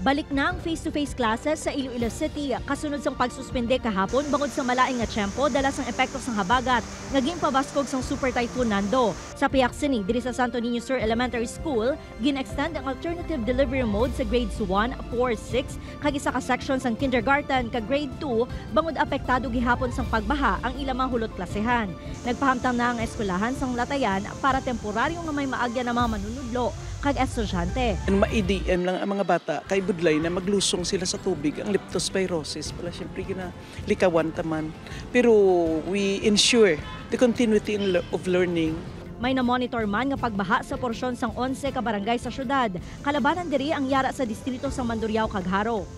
Balik na ang face-to-face classes sa Iloilo City kasunod sang pagsuspende kahapon bangod sa malaing nga tiyempo dala sang epekto sang habagat naging pabaskog sang Super Typhoon Nando. Sa Piacsini diri sa Santo Niño Sur Elementary School, gin-extend ang alternative delivery mode sa grades 1, 4, 6 kag isa ka section sang kindergarten kag grade 2 bangod apektado gihapon sang pagbaha ang ilang mga hulot klasehan. Nagpahamtang na ang eskwelahan sang latayan para temporaryo nga may maagya na mga manunudlo kag estudyante. Ma-EDM lang ang mga bata kay budlay na maglusong sila sa tubig. Ang leptospirosis pala siyempre likawan taman. Pero we ensure the continuity of learning. May na-monitor man nga pagbaha sa porsyon sang 11 ka barangay sa syudad. Kalabanan diri ang yara sa distrito sang Mandurriao kag Haro.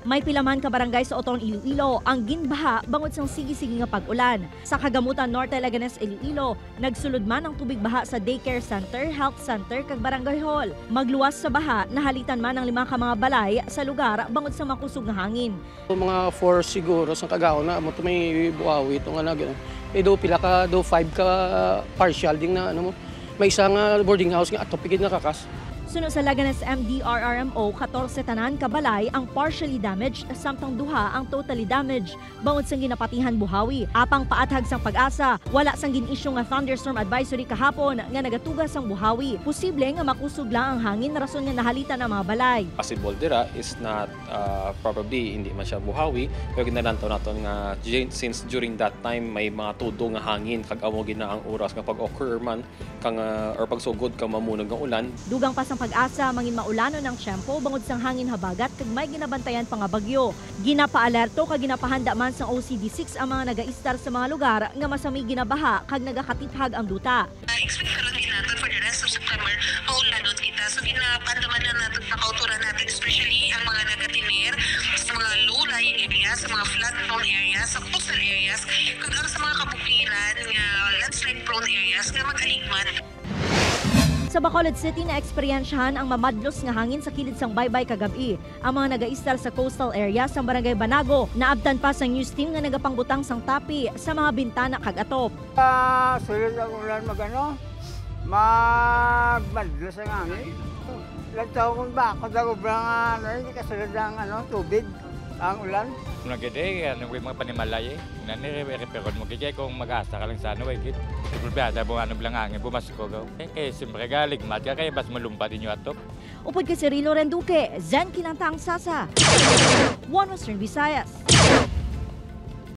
May pilaman ka barangay sa Oton, Iloilo ang ginbaha bangod sang sige-sige nga pag-ulan. Sa Kagamutan Norte, Leganes, Iloilo, nagsulod man ang tubig baha sa daycare center, health center kag barangay hall. Magluwas sa baha, nahalitan man ang 5 ka mga balay sa lugar bangod sa makusog nga hangin. Mga 4 siguro sa Cagaao na mo may buhawi ito nga na gano'n. Do pila ka, do 5 ka partial ding na ano mo. May isang boarding house nga ato pigid na kakas. Sunod sa Leganes MDRRMO, 14 tanan kabalay ang partially damaged samtang duha ang totally damaged bangod sang ginapatihan buhawi. Apang paathag sang Pag-asa, wala sang gin-issue nga thunderstorm advisory kahapon nga nagatugas sang buhawi. Posible nga makusog lang ang hangin rason nga nahalitan ang mga balay. Possible dira is not probably hindi man siya buhawi pero ginalantaw naton nga since during that time may mga tudo nga hangin kag amo gina ang oras nga pag-occur man kang or pagsugod kang mamunog nga ulan. Dugang pa sang Pag-asa mangin maulano ng tiyempo bangod sang hangin habagat kag may ginabantayan pa nga bagyo. Ginapaalerto kag ginapahanda man sang OCD6 ang mga nagaistar sa mga lugar nga masami ginabaha kag nagakatiphag ang duta. Expect na lang natin for the rest of September, maulanod kita. So ginapandaman na natin sa kauturan natin, especially ang mga nagatinir, sa mga low-lying areas, sa mga flood-prone areas, sa coastal areas, kag sa mga kabukiran, nga landslide-prone areas, nga mag-aligman. Sa Bacolod City na eksperyensyahan ang mamadlos nga hangin sa kilid sang Baybay kagabi. Ang mga nagaistar sa coastal area sa Barangay Banago, naabtan pa sa news team nga nagapangbutang sang tapi sa mga bintana kag atop. Sulod ang ulan magmadlos ang hangin. Lantaw kung bako sa gubrang hindi kasulod ang tubig. Ang ulan. Nagede, may mga panimalay nani-reperon mo kaya kung mag-asa ka lang sa git. Problema mo lang angin, bumasko gaw. Kaya siyempre galigmat ka, kaya bas malumpa din yung atop. Upod ka si Rilo Renduque, Zen Kinantang Sasa, One Western Visayas.